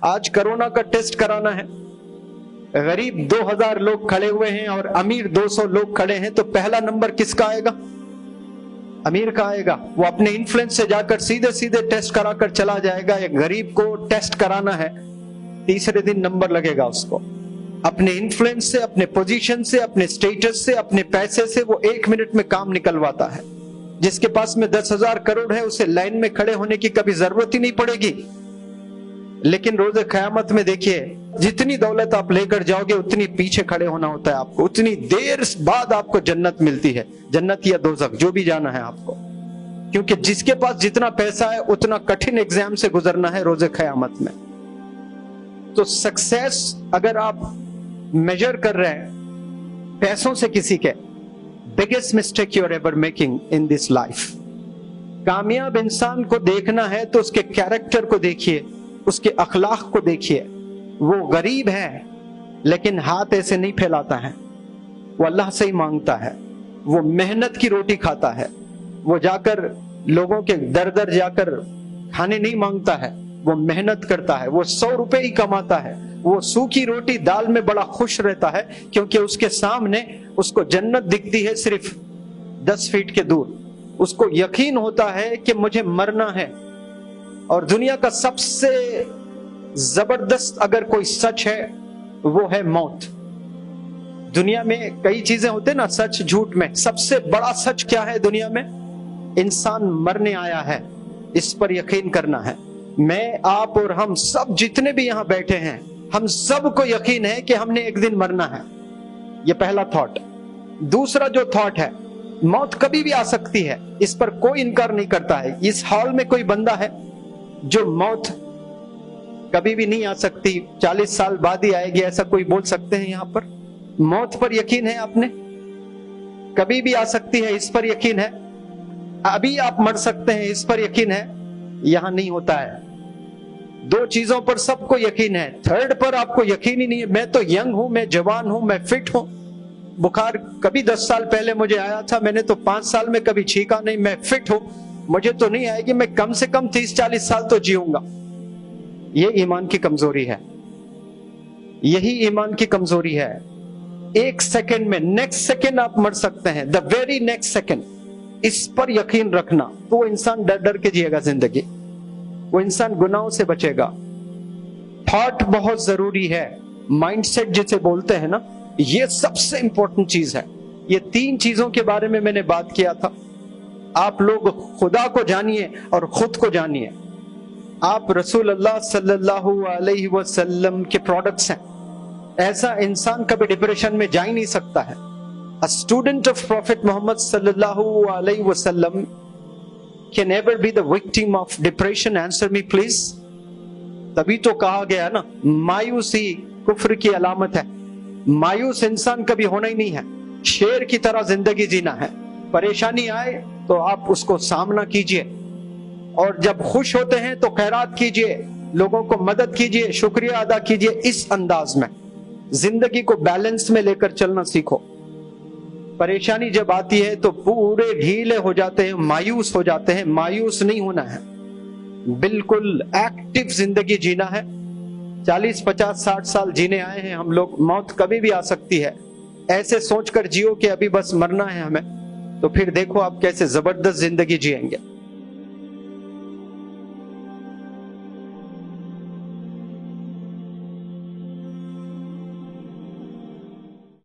آج کورونا کا ٹیسٹ کرانا ہے، غریب 2000 لوگ کھڑے ہوئے ہیں اور امیر 200 لوگ کھڑے ہیں، تو پہلا نمبر کس کا آئے گا؟ امیر کا آئے گا۔ وہ اپنے انفلوئنس سے جا کر سیدھے سیدھے ٹیسٹ کرا کر چلا جائے گا۔ ایک غریب کو ٹیسٹ کرانا ہے، تیسرے دن نمبر لگے گا اس کو۔ اپنے انفلوئنس سے، اپنے پوزیشن سے، اپنے سٹیٹس سے، اپنے پیسے سے وہ 1 منٹ میں کام نکلواتا ہے۔ جس کے پاس میں 10,000 کروڑ ہے، اسے لائن میں کھڑے ہونے کی کبھی ضرورت ہی نہیں پڑے گی۔ لیکن روز قیامت میں دیکھیے، جتنی دولت آپ لے کر جاؤ گے اتنی پیچھے کھڑے ہونا ہوتا ہے آپ کو، اتنی دیر بعد آپ کو جنت ملتی ہے، جنت یا دوزخ جو بھی جانا ہے آپ کو، کیونکہ جس کے پاس جتنا پیسہ ہے اتنا کٹھن ایگزام سے گزرنا ہے روز قیامت میں۔ تو سکسیس اگر آپ میجر کر رہے ہیں پیسوں سے کسی کے، biggest mistake you are ever making in this life۔ کامیاب انسان کو دیکھنا ہے تو اس کے کیریکٹر کو دیکھیے، اس کے اخلاق کو دیکھیے۔ وہ غریب ہے لیکن ہاتھ ایسے نہیں پھیلاتا ہے، وہ اللہ سے ہی مانگتا ہے، وہ محنت کی روٹی کھاتا ہے، وہ جا کر لوگوں کے در در جا کر کھانے نہیں مانگتا ہے، وہ محنت کرتا ہے، وہ 100 روپے ہی کماتا ہے، وہ سوکھی روٹی دال میں بڑا خوش رہتا ہے، کیونکہ اس کے سامنے اس کو جنت دکھتی ہے صرف 10 فیٹ کے دور۔ اس کو یقین ہوتا ہے کہ مجھے مرنا ہے۔ اور دنیا کا سب سے زبردست اگر کوئی سچ ہے وہ ہے موت۔ دنیا میں کئی چیزیں ہوتے نا سچ جھوٹ میں، سب سے بڑا سچ کیا ہے دنیا میں؟ انسان مرنے آیا ہے، اس پر یقین کرنا ہے۔ میں، آپ اور ہم سب جتنے بھی یہاں بیٹھے ہیں، ہم سب کو یقین ہے کہ ہم نے ایک دن مرنا ہے۔ یہ پہلا تھاٹ۔ دوسرا جو تھاٹ ہے، موت کبھی بھی آ سکتی ہے، اس پر کوئی انکار نہیں کرتا ہے۔ اس ہال میں کوئی بندہ ہے جو موت کبھی بھی نہیں آ سکتی، 40 سال بعد ہی آئے گی، ایسا کوئی بول سکتے ہیں یہاں پر؟ موت پر یقین ہے آپ نے؟ کبھی بھی آ سکتی ہے، اس پر یقین ہے؟ ابھی آپ مر سکتے ہیں، اس پر یقین ہے؟ یہاں نہیں ہوتا ہے۔ 2 چیزوں پر سب کو یقین ہے، تھرڈ پر آپ کو یقین ہی نہیں ہے۔ میں تو ینگ ہوں، میں جوان ہوں، میں فٹ ہوں، بخار کبھی 10 سال پہلے مجھے آیا تھا، میں نے تو 5 سال میں کبھی چھینکا نہیں، میں فٹ ہوں، مجھے تو نہیں آئے گی، میں کم سے کم 30-40 سال تو جیوں گا۔ یہ ایمان کی کمزوری ہے، یہی ایمان کی کمزوری ہے۔ 1 سیکنڈ میں، نیکسٹ سیکنڈ آپ مر سکتے ہیں، the very next second۔ اس پر یقین رکھنا تو وہ انسان ڈر ڈر کے جیے گا زندگی، وہ انسان گناہوں سے بچے گا۔ تھاٹ بہت ضروری ہے، مائنڈ سیٹ جسے بولتے ہیں نا، یہ سب سے امپورٹنٹ چیز ہے۔ یہ 3 چیزوں کے بارے میں نے بات کیا تھا۔ آپ لوگ خدا کو جانیے اور خود کو جانیے۔ آپ رسول اللہ صلی اللہ علیہ وسلم کے پروڈکٹس ہیں۔ ایسا انسان کبھی ڈپریشن میں جا ہی نہیں سکتا ہے۔ A student of Prophet Muhammad sallallahu alayhi wasallam can never be the victim of depression. Answer me please. تبھی تو کہا گیا نا، مایوسی کفر کی علامت ہے۔ مایوس انسان کبھی ہونا ہی نہیں ہے، شیر کی طرح زندگی جینا ہے۔ پریشانی آئے تو آپ اس کو سامنا کیجئے، اور جب خوش ہوتے ہیں تو خیرات کیجئے، لوگوں کو مدد کیجئے، شکریہ ادا کیجئے۔ اس انداز میں زندگی کو بیلنس میں لے کر چلنا سیکھو۔ پریشانی جب آتی ہے تو پورے ڈھیلے ہو جاتے ہیں، مایوس ہو جاتے ہیں۔ مایوس نہیں ہونا ہے، بالکل ایکٹیو زندگی جینا ہے۔ 40 50 60 سال جینے آئے ہیں ہم لوگ، موت کبھی بھی آ سکتی ہے۔ ایسے سوچ کر جیو کہ ابھی بس مرنا ہے ہمیں، تو پھر دیکھو آپ کیسے زبردست زندگی جیئیں گے۔